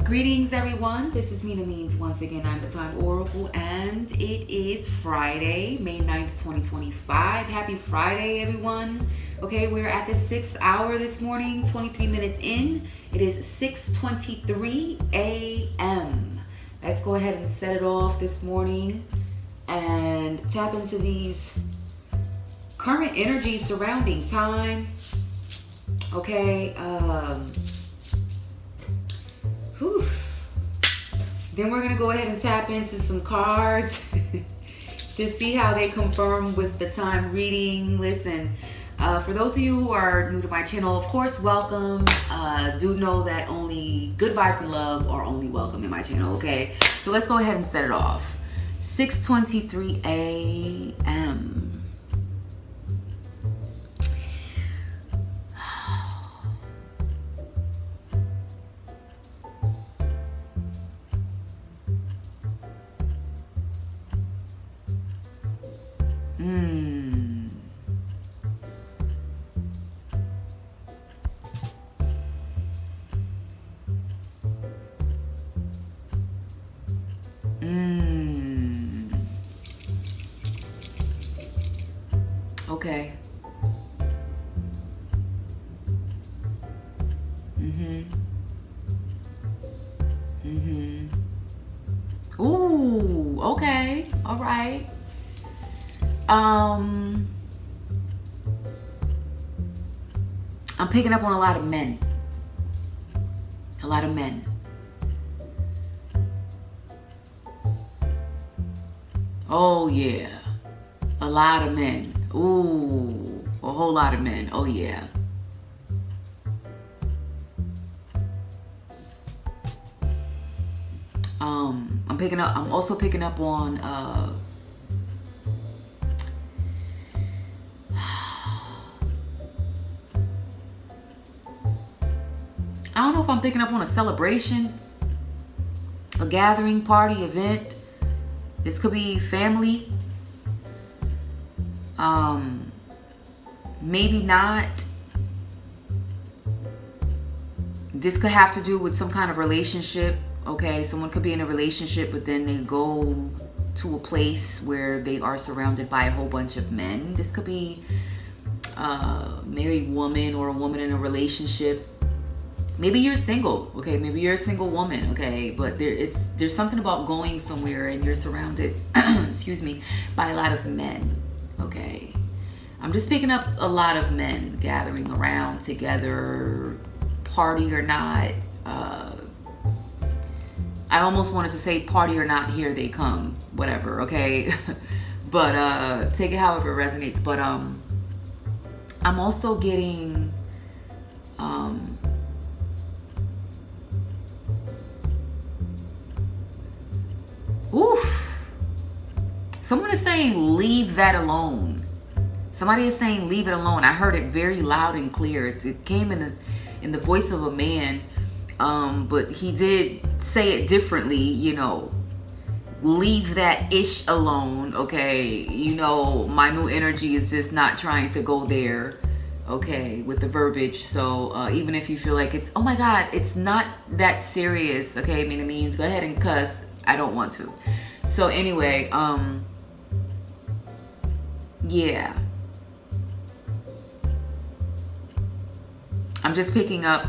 Greetings everyone, this is Mina Means. Once again, I'm the Time Oracle and it is Friday, May 9th, 2025. Happy Friday everyone. Okay, we're at the 6th hour this morning, 23 minutes in. It is 6:23 a.m. Let's go ahead and set it off this morning and tap into these current energies surrounding time. Okay, Then we're going to go ahead and tap into some cards to see how they confirm with the time reading. Listen, for those of you who are new to my channel, of course, welcome. Do know that only good vibes and love are only welcome in my channel, okay? So let's go ahead and set it off. 6:23 a.m. Okay. Ooh, okay. All right. I'm picking up on a lot of men. A lot of men. Oh yeah. A lot of men. Ooh, a whole lot of men. Oh yeah. I'm also picking up on I don't know if I'm picking up on a celebration, a gathering, party, event. This could be family. Maybe not. This could have to do with some kind of relationship. Okay, someone could be in a relationship, but then they go to a place where they are surrounded by a whole bunch of men. This could be a married woman or a woman in a relationship. Maybe you're single, okay? Maybe you're a single woman, okay? But there's something about going somewhere and you're surrounded, excuse me, by a lot of men, okay? I'm just picking up a lot of men gathering around together, party or not. I almost wanted to say party or not, here they come, whatever, okay? But take it however it resonates. But I'm also getting someone is saying leave that alone. Somebody is saying leave it alone. I heard it very loud and clear. It came in the voice of a man, but he did say it differently, you know. Leave that ish alone, okay? You know, my new energy is just not trying to go there, okay, with the verbiage. So even if you feel like it's, oh my God, it's not that serious, okay? I mean, it means go ahead and cuss. I don't want to. So anyway, yeah. I'm just picking up,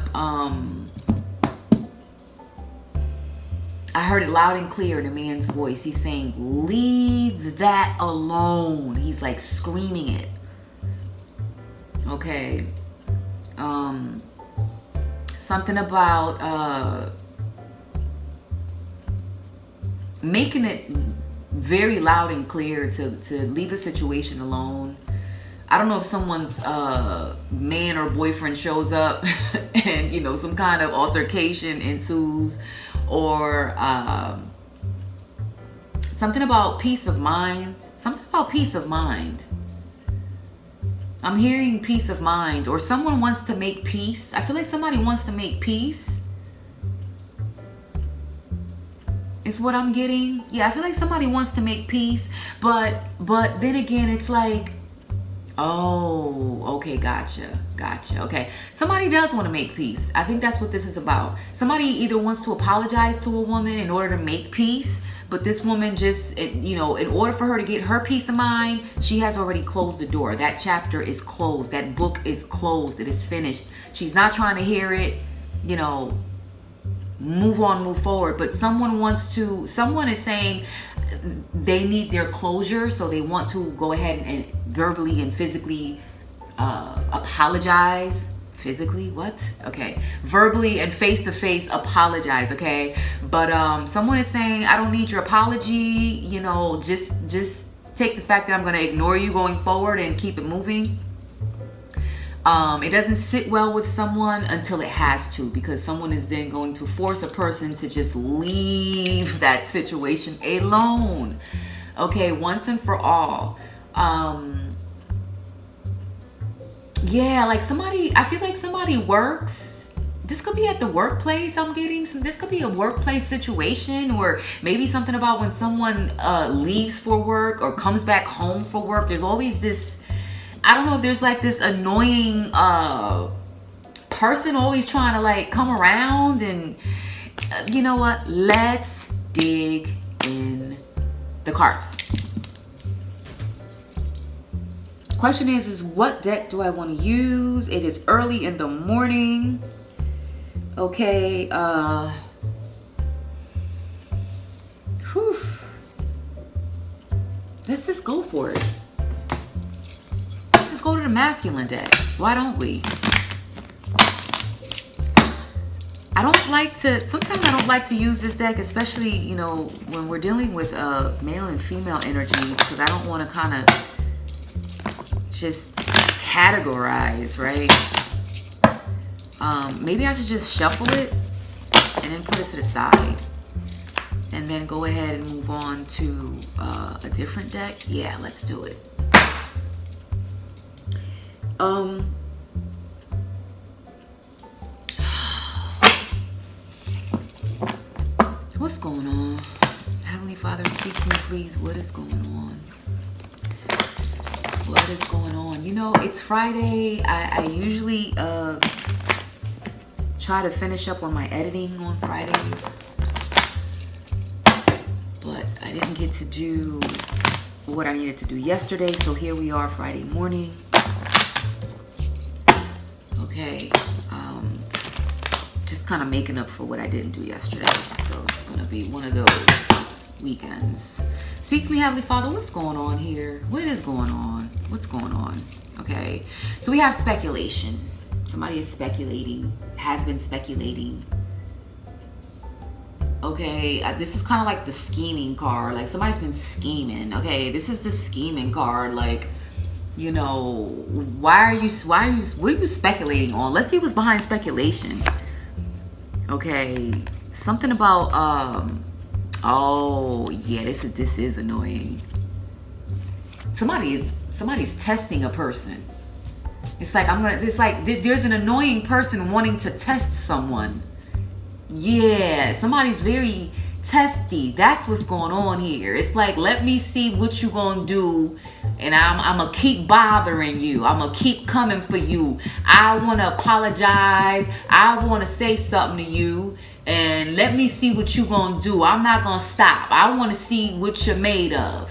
I heard it loud and clear in a man's voice. He's saying, leave that alone. He's like screaming it. Okay. Something about making it very loud and clear to leave a situation alone. I don't know if someone's man or boyfriend shows up and, you know, some kind of altercation ensues, or something about peace of mind. Something about peace of mind. I'm hearing peace of mind, or someone wants to make peace. I feel like somebody wants to make peace. Is what I'm getting. Yeah, I feel like somebody wants to make peace, but then again, it's like Oh, okay, gotcha. Okay, somebody does want to make peace. I think that's what this is about. Somebody either wants to apologize to a woman in order to make peace, but this woman just, in order for her to get her peace of mind, she has already closed the door. That chapter is closed. That book is closed. It is finished. She's not trying to hear it, move on, move forward. But someone is saying they need their closure, so they want to go ahead and verbally and physically apologize. Physically, what? Okay, verbally and face-to-face apologize. Okay, but someone is saying, I don't need your apology, just take the fact that I'm going to ignore you going forward and keep it moving. It doesn't sit well with someone until it has to, because someone is then going to force a person to just leave that situation alone. Okay, once and for all. Yeah, like I feel like somebody works. This could be at the workplace. I'm getting this could be a workplace situation, or maybe something about when someone leaves for work or comes back home for work. There's always this, I don't know if there's like this annoying person always trying to like come around, and you know what? Let's dig in the cards. Question is what deck do I want to use? It is early in the morning. Okay, whew. Let's just go for it. Let's just go to the masculine deck. Why don't we? Sometimes I don't like to use this deck, especially, when we're dealing with male and female energies, because I don't want to kind of just categorize, right? Maybe I should just shuffle it and then put it to the side, and then go ahead and move on to a different deck. Yeah, let's do it. What's going on? Heavenly Father, speak to me, please. What is going on? What is going on? It's Friday. I usually try to finish up on my editing on Fridays, but I didn't get to do what I needed to do yesterday, so here we are, Friday morning. Okay, just kind of making up for what I didn't do yesterday, so it's gonna be one of those weekends. Speak to me, Heavenly Father. What's going on here? What is going on? What's going on? Okay, so we have speculation. Somebody is speculating, has been speculating. Okay, this is kind of like the scheming card. Like somebody's been scheming. Okay, this is the scheming card. Like, what are you speculating on? Let's see what's behind speculation. Okay, something about oh yeah, this is annoying. Somebody's testing a person. It's like there's an annoying person wanting to test someone. Yeah, somebody's very testy. That's what's going on here. It's like, let me see what you gonna do, and I'm gonna keep bothering you. I'm gonna keep coming for you. I want to apologize. I want to say something to you, and let me see what you gonna do. I'm not gonna stop. I want to see what you're made of.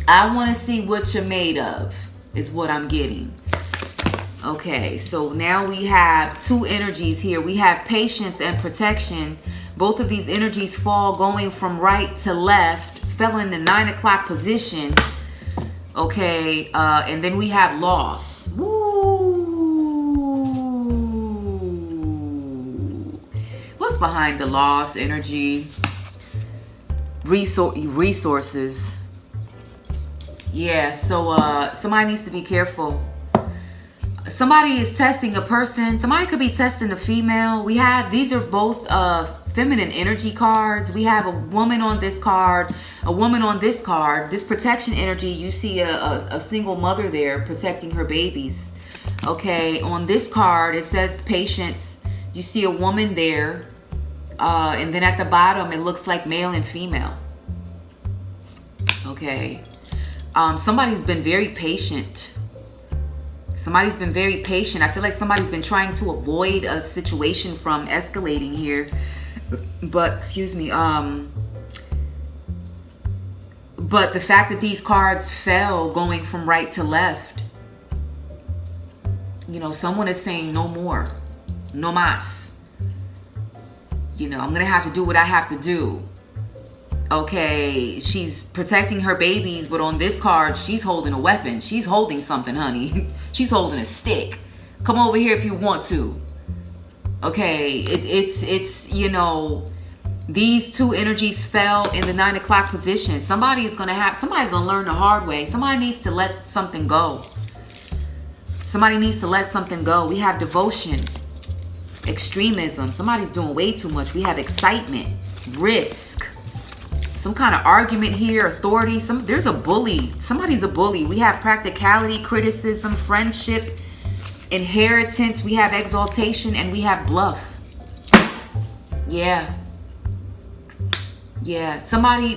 I want to see what you're made of, is what I'm getting. Okay, so now we have two energies here. We have patience and protection. Both of these energies fall going from right to left, fell in the 9 o'clock position. Okay, and then we have loss. Woo! What's behind the loss energy? Resources. Yeah, so somebody needs to be careful. Somebody is testing a person. Somebody could be testing a female. These are both feminine energy cards. We have a woman on this card, a woman on this card. This protection energy, you see a single mother there protecting her babies. Okay, on this card, it says patience. You see a woman there. And then at the bottom, it looks like male and female. Okay. Somebody's been very patient. Somebody's been very patient. I feel like somebody's been trying to avoid a situation from escalating here. But, excuse me, but the fact that these cards fell going from right to left, you know, someone is saying no more, no más. You know, I'm going to have to do what I have to do. Okay, she's protecting her babies, but on this card, she's holding a weapon. She's holding something, honey. She's holding a stick. Come over here if you want to. Okay, it's you know, these two energies fell in the 9 o'clock position. Somebody's gonna learn the hard way. Somebody needs to let something go. Somebody needs to let something go. We have devotion, extremism. Somebody's doing way too much. We have excitement, risk, some kind of argument here, authority. There's a bully. Somebody's a bully. We have practicality, criticism, friendship, inheritance. We have exaltation, and we have bluff. Yeah. Yeah.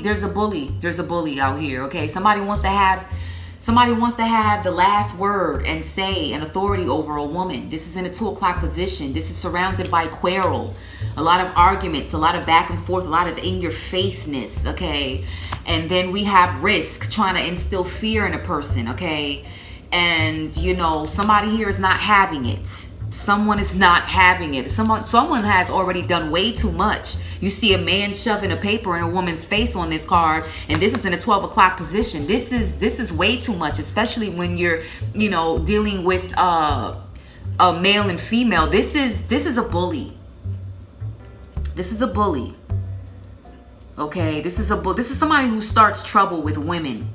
There's a bully. There's a bully out here. Okay. Somebody wants to have the last word and say and authority over a woman. This is in a 2 o'clock position. This is surrounded by quarrel, a lot of arguments, a lot of back and forth, a lot of in-your-faceness, okay? And then we have risk, trying to instill fear in a person, okay? And, you know, somebody here is not having it. Someone is not having it. Someone has already done way too much. You see a man shoving a paper in a woman's face on this card, and this is in a 12 o'clock position. This is way too much, especially when you're, you know, dealing with a male and female. This is a bully. This is a bully. Okay, this is somebody who starts trouble with women.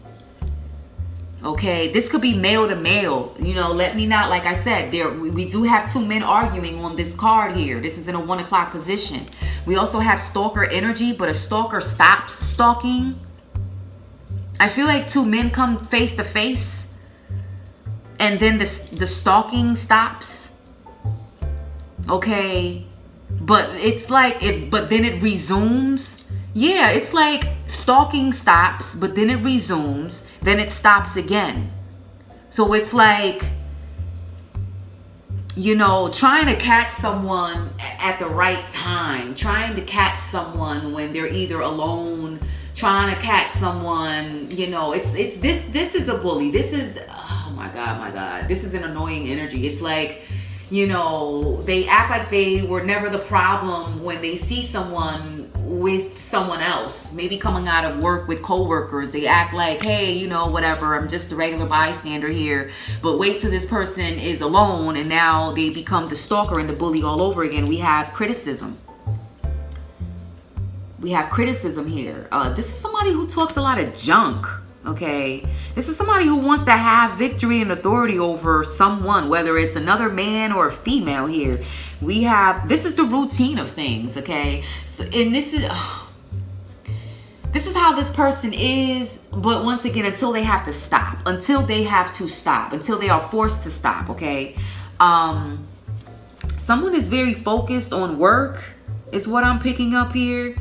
Okay, this could be male to male. You know, let me not, like I said, we do have two men arguing on this card here. This is in a 1 o'clock position. We also have stalker energy, but a stalker stops stalking. I feel like two men come face to face, and then the stalking stops. Okay, but it's like but then it resumes. Yeah, it's like stalking stops, but then it resumes, then it stops again. So it's like, you know, trying to catch someone at the right time, trying to catch someone when they're either alone, trying to catch someone, you know, this is a bully. This is, oh my God, this is an annoying energy. It's like, you know, they act like they were never the problem when they see someone with someone else, maybe coming out of work with co-workers. They act like, hey, you know, whatever, I'm just a regular bystander here. But wait till this person is alone, and now they become the stalker and the bully all over again. We have criticism. We have criticism here. This is somebody who talks a lot of junk. Okay, this is somebody who wants to have victory and authority over someone, whether it's another man or a female here. This is the routine of things, okay? So, and this is how this person is, but once again, until they have to stop, until they are forced to stop, okay? Someone is very focused on work, is what I'm picking up here.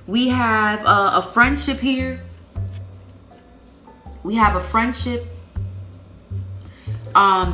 We have a friendship here. We have a friendship.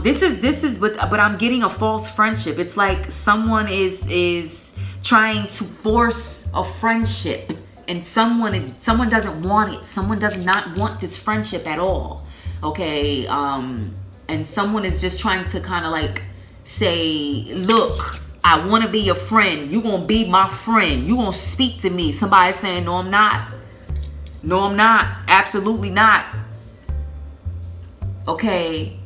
This is, but I'm getting a false friendship. It's like someone is trying to force a friendship, and someone doesn't want it. Someone does not want this friendship at all. Okay, and someone is just trying to kind of like say, look, I want to be your friend. You gonna be my friend. You gonna speak to me. Somebody saying, no, I'm not. No, I'm not. Absolutely not. Okay,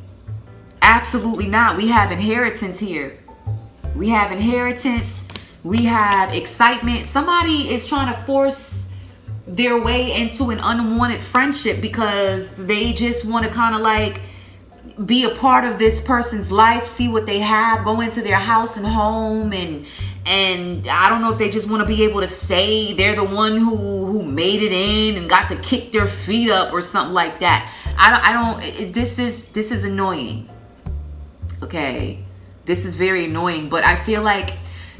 absolutely not. We have inheritance here. We have inheritance. We have excitement. Somebody is trying to force their way into an unwanted friendship because they just want to kind of like be a part of this person's life, see what they have, go into their house and home, and I don't know if they just want to be able to say they're the one who made it in and got to kick their feet up or something like that. This is annoying. Okay, this is very annoying, but I feel like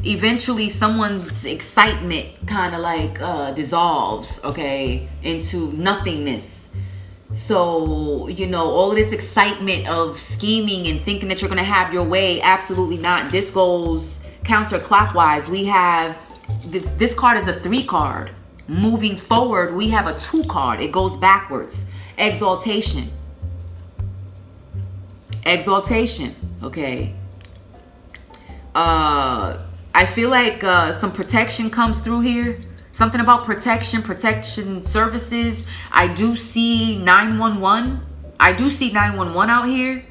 eventually someone's excitement kind of like dissolves, okay, into nothingness. So, you know, all of this excitement of scheming and thinking that you're going to have your way, absolutely not. This goes counterclockwise. We have, this card is a 3 card. Moving forward, we have a 2 card. It goes backwards. Exaltation. Exaltation, okay. I feel like some protection comes through here. Something about protection services. I do see 911. I do see 911 out here.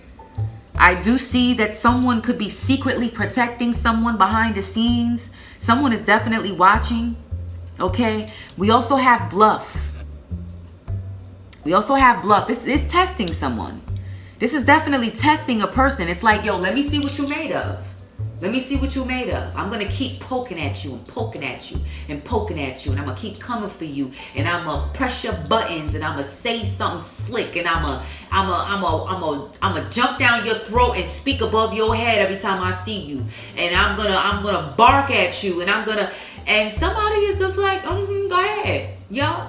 I do see that someone could be secretly protecting someone behind the scenes. Someone is definitely watching. Okay. We also have bluff. We also have bluff. It's testing someone. This is definitely testing a person. It's like, yo, let me see what you made of. Let me see what you made of. I'm going to keep poking at you and poking at you and poking at you. And I'm going to keep coming for you. And I'm going to press your buttons. And I'm going to say something slick. And I'm going to jump down your throat and speak above your head every time I see you. And I'm going to bark at you. And and somebody is just like, go ahead. Yo.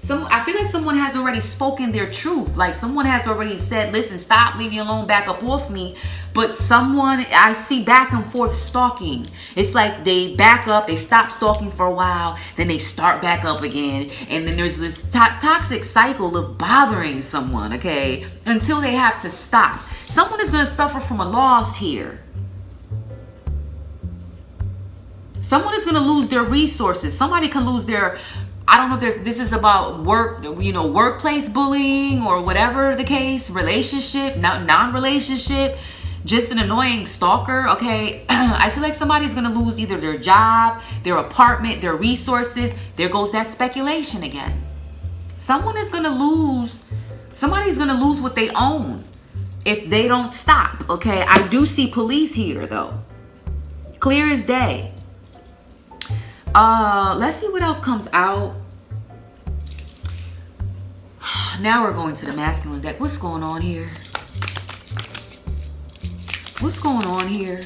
I feel like someone has already spoken their truth. Like someone has already said, listen, stop, leave me alone, back up off me. But someone, I see back and forth stalking. It's like they back up, they stop stalking for a while, then they start back up again. And then there's this toxic cycle of bothering someone, okay, until they have to stop. Someone is going to suffer from a loss here. Someone is going to lose their resources. Somebody can lose their... I don't know if this is about work, you know, workplace bullying or whatever the case, relationship, non-relationship, just an annoying stalker, okay? I feel like somebody's going to lose either their job, their apartment, their resources. There goes that speculation again. Somebody's going to lose what they own if they don't stop, okay? I do see police here, though. Clear as day. Let's see what else comes out. Now we're going to the masculine deck. What's going on here? What's going on here?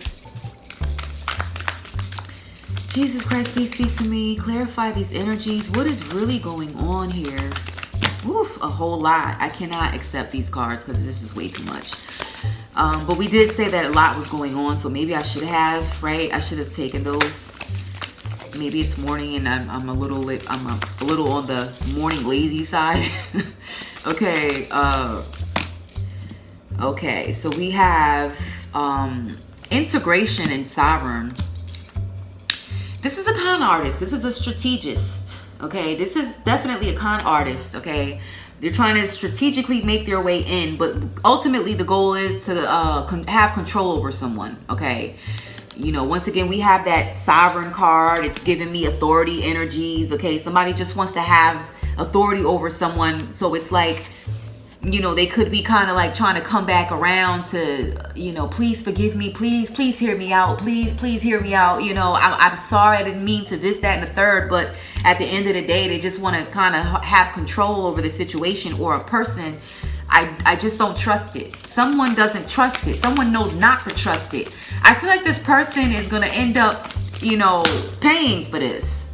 Jesus Christ, please speak to me. Clarify these energies. What is really going on here? Oof, a whole lot. I cannot accept these cards because this is way too much. But we did say that a lot was going on, so maybe I should have, right? I should have taken those. Maybe it's morning and I'm a little on the morning lazy side. Okay. Okay. So we have integration and sovereign. This is a con artist. This is a strategist. Okay. This is definitely a con artist. Okay. They're trying to strategically make their way in, but ultimately the goal is to have control over someone. Okay. You know, once again, we have that sovereign card. It's giving me authority energies. Okay, somebody just wants to have authority over someone. So it's like, you know, they could be kind of like trying to come back around to, you know, please forgive me. Please hear me out. Please hear me out. You know, I'm sorry. I didn't mean to this, that, and the third. But at the end of the day, they just want to kind of have control over the situation or a person. I just don't trust it. Someone doesn't trust it. Someone knows not to trust it. I feel like this person is going to end up, you know, paying for this.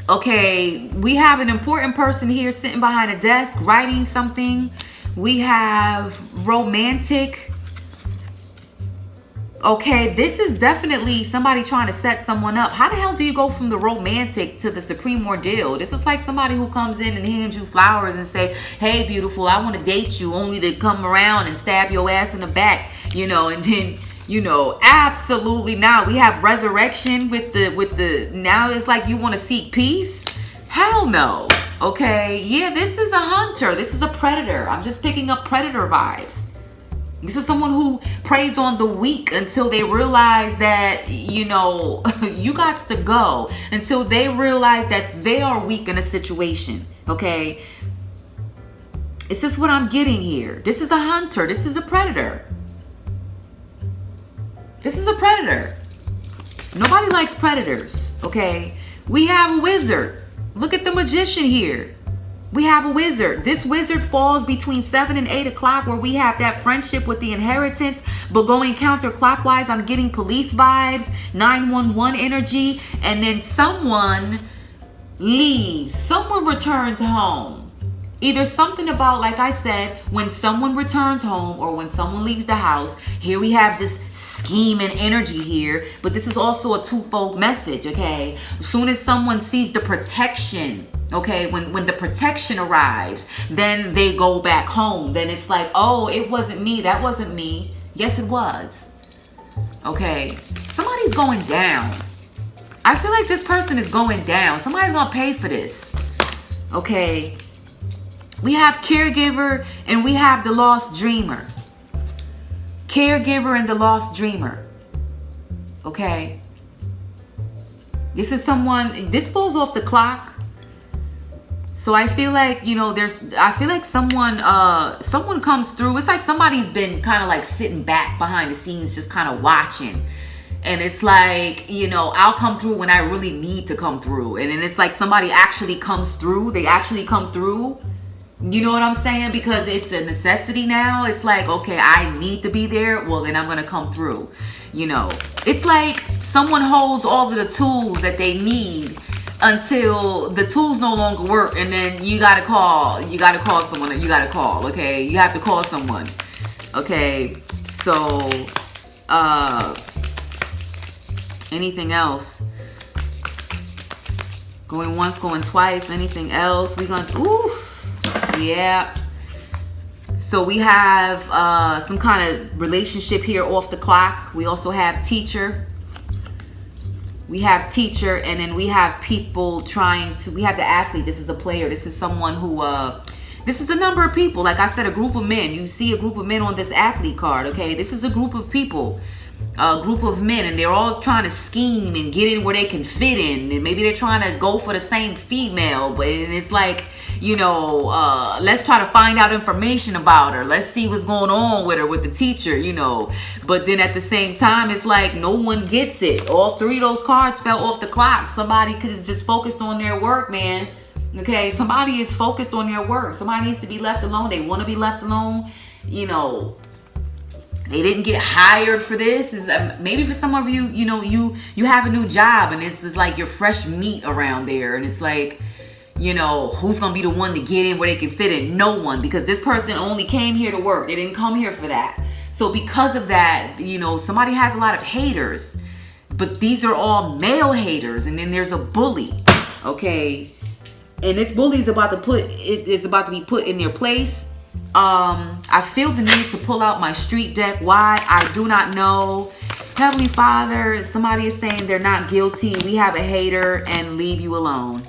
Okay, we have an important person here sitting behind a desk writing something. We have romantic. Okay, this is definitely somebody trying to set someone up. How the hell do you go from the romantic to the supreme ordeal? This is like somebody who comes in and hands you flowers and say, hey, beautiful, I want to date you, only to come around and stab your ass in the back, you know, and then, you know, absolutely not. We have resurrection with the now it's like you want to seek peace. Hell no. Okay, yeah, this is a hunter. This is a predator. I'm just picking up predator vibes. This is someone who preys on the weak until they realize that, you know, you got to go. Until they realize that they are weak in a situation, okay? It's just what I'm getting here. This is a hunter. This is a predator. This is a predator. Nobody likes predators, okay? We have a wizard. Look at the magician here. We have a wizard. This wizard falls between 7 and 8 o'clock where we have that friendship with the inheritance. But going counterclockwise, I'm getting police vibes, 911 energy. And then someone leaves. Someone returns home. Either something about, like I said, when someone returns home or when someone leaves the house, here we have this scheme and energy here, but this is also a twofold message, okay? As soon as someone sees the protection, okay, when the protection arrives, then they go back home. Then it's like, oh, it wasn't me, that wasn't me. Yes, it was. Okay, somebody's going down. I feel like this person is going down. Somebody's gonna pay for this, okay? We have caregiver and we have the lost dreamer. Caregiver and the lost dreamer. Okay. This is someone, this falls off the clock. So I feel like, you know, I feel like someone comes through. It's like somebody's been kind of like sitting back behind the scenes, just kind of watching. And it's like, you know, I'll come through when I really need to come through. And then it's like somebody actually comes through. They actually come through. You know what I'm saying? Because it's a necessity now. It's like, okay, I need to be there. Well, then I'm going to come through. You know, it's like someone holds all of the tools that they need until the tools no longer work. And then you got to call someone that you got to call. Okay. You have to call someone. Okay. So, anything else? Going once, going twice. Anything else? We gonna, oof. Yeah. So we have some kind of relationship here off the clock. We also have teacher. We have teacher, and then we have people trying to, we have the athlete. This is a player. This is someone who, this is a number of people. Like I said, a group of men. You see a group of men on this athlete card, okay? This is a group of people. A group of men, and they're all trying to scheme and get in where they can fit in, and maybe they're trying to go for the same female, but it's like, you know, let's try to find out information about her, let's see what's going on with her, with the teacher, you know. But then at the same time, it's like no one gets it. All three of those cards fell off the clock. Somebody is just focused on their work, man. Okay, somebody is focused on their work. Somebody needs to be left alone. They want to be left alone, you know. They didn't get hired for this. Maybe for some of you, you know, you have a new job, and it's like you're fresh meat around there, and it's like, you know, who's gonna be the one to get in where they can fit in? No one, because this person only came here to work. They didn't come here for that. So because of that, you know, somebody has a lot of haters, but these are all male haters, and then there's a bully, okay, and this bully is about to be put in their place. I feel the need to pull out my street deck. Why? I do not know. Heavenly Father, somebody is saying they're not guilty. We have a hater and leave you alone.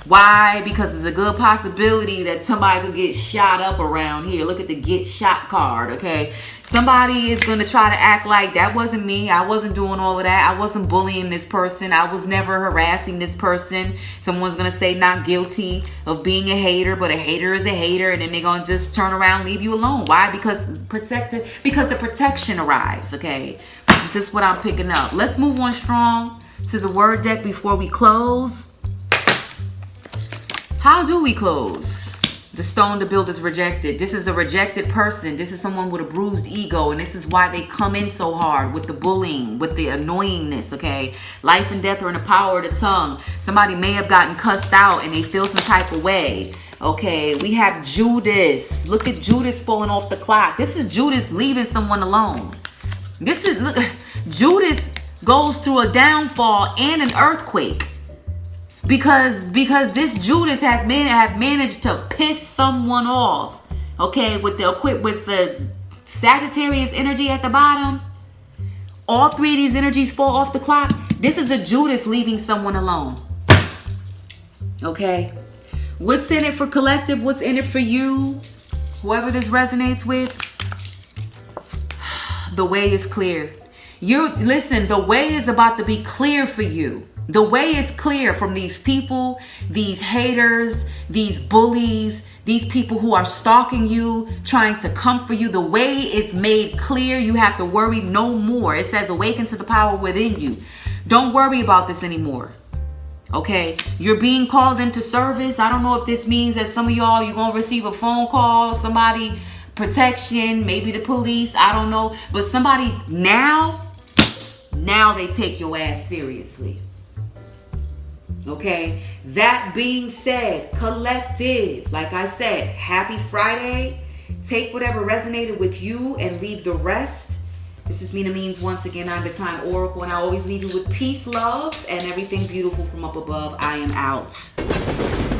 Why? Because there's a good possibility that somebody could get shot up around here. Look at the get shot card, okay? Somebody is going to try to act like that wasn't me. I wasn't doing all of that. I wasn't bullying this person. I was never harassing this person. Someone's going to say not guilty of being a hater, but a hater is a hater. And then they're going to just turn around and leave you alone. Why? Because the protection arrives, okay? This is what I'm picking up. Let's move on strong to the word deck before we close. How do we close? The stone to build is rejected. This is a rejected person. This is someone with a bruised ego. And this is why they come in so hard with the bullying, with the annoyingness, okay? Life and death are in the power of the tongue. Somebody may have gotten cussed out and they feel some type of way. Okay, we have Judas. Look at Judas falling off the clock. This is Judas leaving someone alone. This is, look, Judas goes through a downfall and an earthquake. Because this Judas have managed to piss someone off, okay, with the Sagittarius energy at the bottom. All three of these energies fall off the clock. This is a Judas leaving someone alone. Okay, what's in it for collective? What's in it for you? Whoever this resonates with, the way is clear. Listen, the way is about to be clear for you. The way is clear from these people, these haters, these bullies, these people who are stalking you, trying to come for you. The way is made clear. You have to worry no more. It says awaken to the power within you. Don't worry about this anymore. Okay, you're being called into service. I don't know if this means that some of y'all, you're going to receive a phone call, somebody, protection, maybe the police, I don't know. But somebody now they take your ass seriously. Okay, that being said, collective, like I said, happy Friday. Take whatever resonated with you and leave the rest. This is Mina Means once again. I'm the Time Oracle, and I always leave you with peace, love, and everything beautiful from up above. I am out.